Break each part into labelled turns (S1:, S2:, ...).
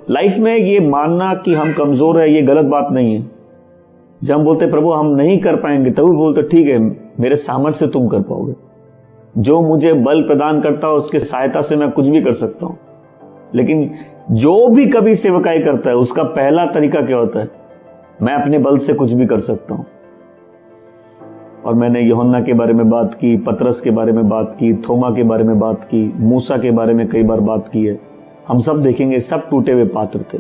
S1: Life में ये मानना कि हम कमजोर है, ये गलत बात नहीं है। जब हम बोलते प्रभु हम नहीं कर पाएंगे, तभी बोलते ठीक है, मेरे सामर्थ्य से तुम कर पाओगे। जो मुझे बल प्रदान करता है उसकी सहायता से मैं कुछ भी कर सकता हूं। लेकिन जो भी कभी सेवकाई करता है उसका पहला तरीका क्या होता है? मैं अपने बल से कुछ भी कर सकता हूं। और मैंने यूहन्ना के बारे में बात की, पतरस के बारे में बात की, थोमा के बारे में बात की, मूसा के बारे में कई बार बात की है। हम सब देखेंगे, सब टूटे हुए पात्र थे।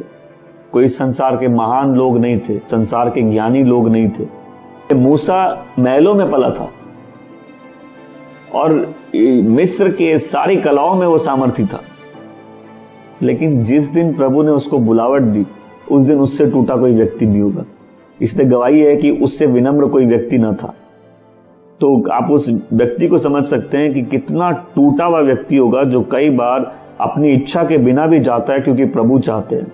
S1: कोई संसार के महान लोग नहीं थे, संसार के ज्ञानी लोग नहीं थे। मूसा महलों में पला था और मिस्र के सारी कलाओं में वो सामर्थी था। लेकिन जिस दिन प्रभु ने उसको बुलावट दी, उस दिन उससे टूटा कोई व्यक्ति नहीं होगा। इसलिए गवाही है कि उससे विनम्र कोई व्यक्ति न था। तो आप उस व्यक्ति को समझ सकते हैं कि कितना टूटा हुआ व्यक्ति होगा, जो कई बार अपनी इच्छा के बिना भी जाता है क्योंकि प्रभु चाहते हैं।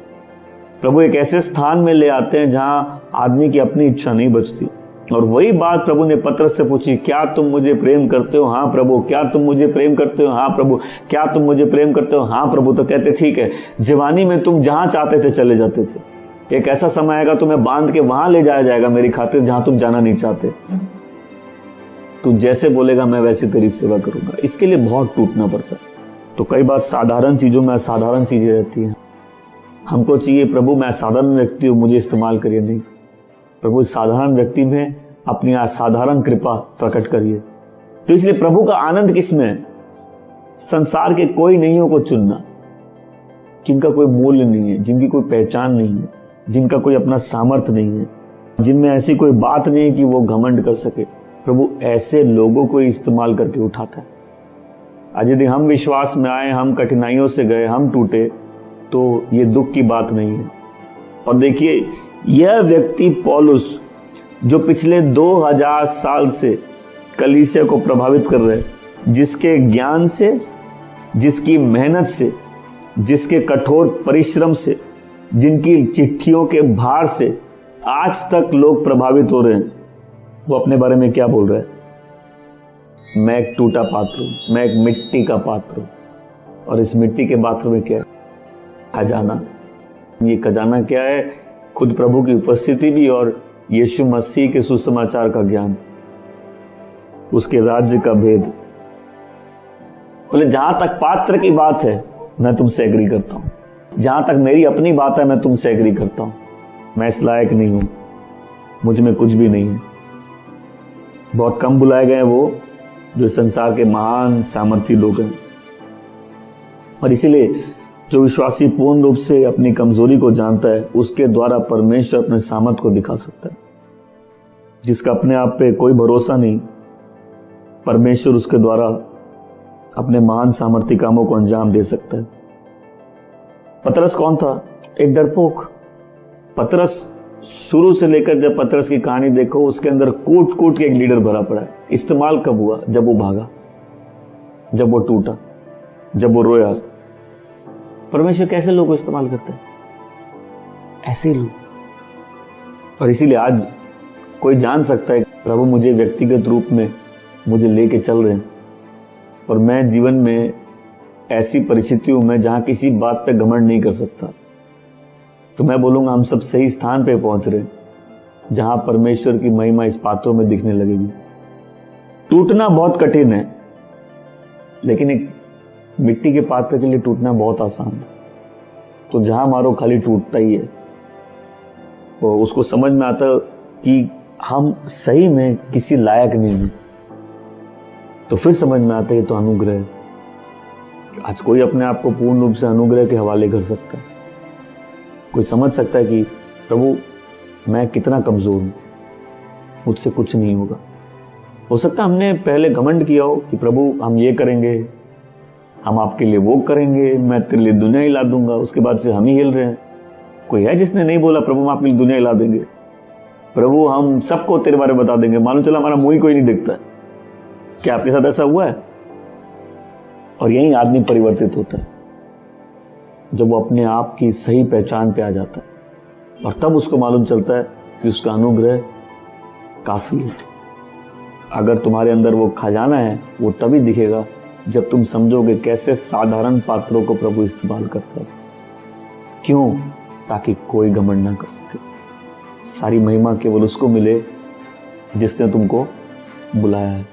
S1: प्रभु एक ऐसे स्थान में ले आते हैं जहां आदमी की अपनी इच्छा नहीं बचती। और वही बात प्रभु ने पतरस से पूछी, क्या तुम मुझे प्रेम करते हो? हाँ प्रभु। क्या तुम मुझे प्रेम करते हो? हाँ प्रभु। क्या तुम मुझे प्रेम करते हो? हाँ प्रभु। तो कहते ठीक है, जवानी में तुम जहां चाहते थे चले जाते थे। एक ऐसा समय आएगा तुम्हें बांध के वहां ले जाया जाएगा मेरी खातिर, जहां तुम जाना नहीं चाहते। तू जैसे बोलेगा मैं वैसी तेरी सेवा करूंगा। इसके लिए बहुत टूटना पड़ता है। तो कई बार साधारण चीजों में असाधारण चीजें रहती हैं। हमको चाहिए प्रभु मैं साधारण व्यक्ति हूं, मुझे इस्तेमाल करिए। नहीं, प्रभु साधारण व्यक्ति में अपनी असाधारण कृपा प्रकट करिए। तो इसलिए प्रभु का आनंद किसमें है? संसार के कोई नईयों को चुनना, जिनका कोई मूल्य नहीं है, जिनकी कोई पहचान नहीं है, जिनका कोई अपना सामर्थ्य नहीं है, जिनमें ऐसी कोई बात नहीं है कि वो घमंड कर सके। प्रभु ऐसे लोगों को इस्तेमाल करके उठाता है। आज यदि हम विश्वास में आए, हम कठिनाइयों से गए, हम टूटे, तो ये दुख की बात नहीं है। और देखिए, यह व्यक्ति पौलुस जो पिछले 2000 साल से कलीसिया को प्रभावित कर रहे, जिसके ज्ञान से, जिसकी मेहनत से, जिसके कठोर परिश्रम से, जिनकी चिट्ठियों के भार से आज तक लोग प्रभावित हो रहे हैं, वो अपने बारे में क्या बोल रहे हैं? मैं एक टूटा पात्र हूं, मैं एक मिट्टी का पात्र हूं। और इस मिट्टी के पात्र में क्या है? खजाना। ये खजाना क्या है? खुद प्रभु की उपस्थिति भी और यीशु मसीह के सुसमाचार का ज्ञान, उसके राज्य का भेद। बोले जहां तक पात्र की बात है मैं तुमसे एग्री करता हूं, जहां तक मेरी अपनी बात है मैं तुमसे एग्री करता हूं। मैं इस लायक नहीं हूं, मुझ में कुछ भी नहीं है। बहुत कम बुलाए गए वो जो संसार के महान सामर्थी लोग हैं। और इसीलिए जो विश्वासी पूर्ण रूप से अपनी कमजोरी को जानता है, उसके द्वारा परमेश्वर अपने सामर्थ को दिखा सकता है। जिसका अपने आप पे कोई भरोसा नहीं, परमेश्वर उसके द्वारा अपने महान सामर्थी कामों को अंजाम दे सकता है। पतरस कौन था? एक डरपोक। पतरस शुरू से लेकर जब पतरस की कहानी देखो, उसके अंदर कूट कूट के एक लीडर भरा पड़ा है। इस्तेमाल कब हुआ? जब वो भागा, जब वो टूटा, जब वो रोया। परमेश्वर कैसे लोगों को इस्तेमाल करते हैं? ऐसे लोग। और इसीलिए आज कोई जान सकता है प्रभु मुझे व्यक्तिगत रूप में मुझे लेके चल रहे हैं, और मैं जीवन में ऐसी परिस्थितियों में जहां किसी बात पे घमंड नहीं कर सकता, तो मैं बोलूंगा हम सब सही स्थान पे पहुंच रहे हैं, जहां परमेश्वर की महिमा इस पात्रों में दिखने लगेगी। टूटना बहुत कठिन है, लेकिन एक मिट्टी के पात्र के लिए टूटना बहुत आसान है। तो जहां मारो खाली टूटता ही है। तो उसको समझ में आता कि हम सही में किसी लायक नहीं हैं, तो फिर समझ में आता है कि तो अनुग्रह है। आज कोई अपने आप को पूर्ण रूप से अनुग्रह के हवाले कर सकता है। कोई समझ सकता है कि प्रभु मैं कितना कमजोर हूं, मुझसे कुछ नहीं होगा। हो सकता है हमने पहले घमंड किया हो कि प्रभु हम ये करेंगे, हम आपके लिए वो करेंगे, मैं तेरे लिए दुनिया हिला दूंगा। उसके बाद से हम ही हिल रहे हैं। कोई है जिसने नहीं बोला प्रभु हम आपके लिए दुनिया हिला देंगे, प्रभु हम सबको तेरे बारे में बता देंगे, मालूम चला हमारा मुंह ही कोई नहीं दिखता। क्या आपके साथ ऐसा हुआ है? और यही आदमी परिवर्तित होता है जब वो अपने आप की सही पहचान पे आ जाता है, और तब उसको मालूम चलता है कि उसका अनुग्रह काफी है। अगर तुम्हारे अंदर वो खजाना है वो तभी दिखेगा जब तुम समझोगे कैसे साधारण पात्रों को प्रभु इस्तेमाल करता है। क्यों? ताकि कोई घमंड ना कर सके। सारी महिमा केवल उसको मिले जिसने तुमको बुलाया है।